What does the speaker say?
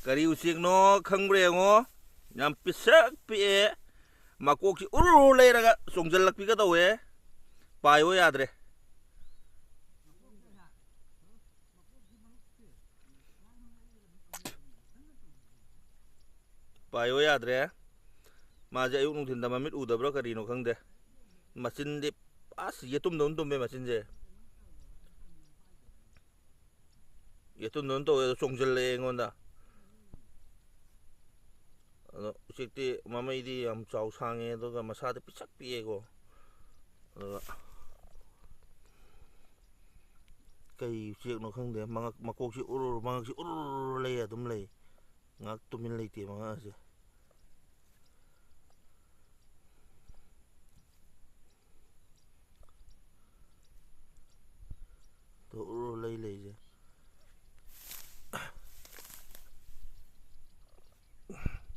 Kari uchek no khangbra ngo yam pisak pi makok si uru leiraga songjallak pi ka tawe payo yadre payo yadre maje ayuk nungthin da mamit udabra kari no khangde machin de as yetum don tum be machin je yetum don to songjalle ngonda uchekti mamai di am chau sange to ga masa de pisak pi ego kai uchek no khangde mangak makok si uru mangak si uru le adum le ngak tumin le ti manga se to uru le je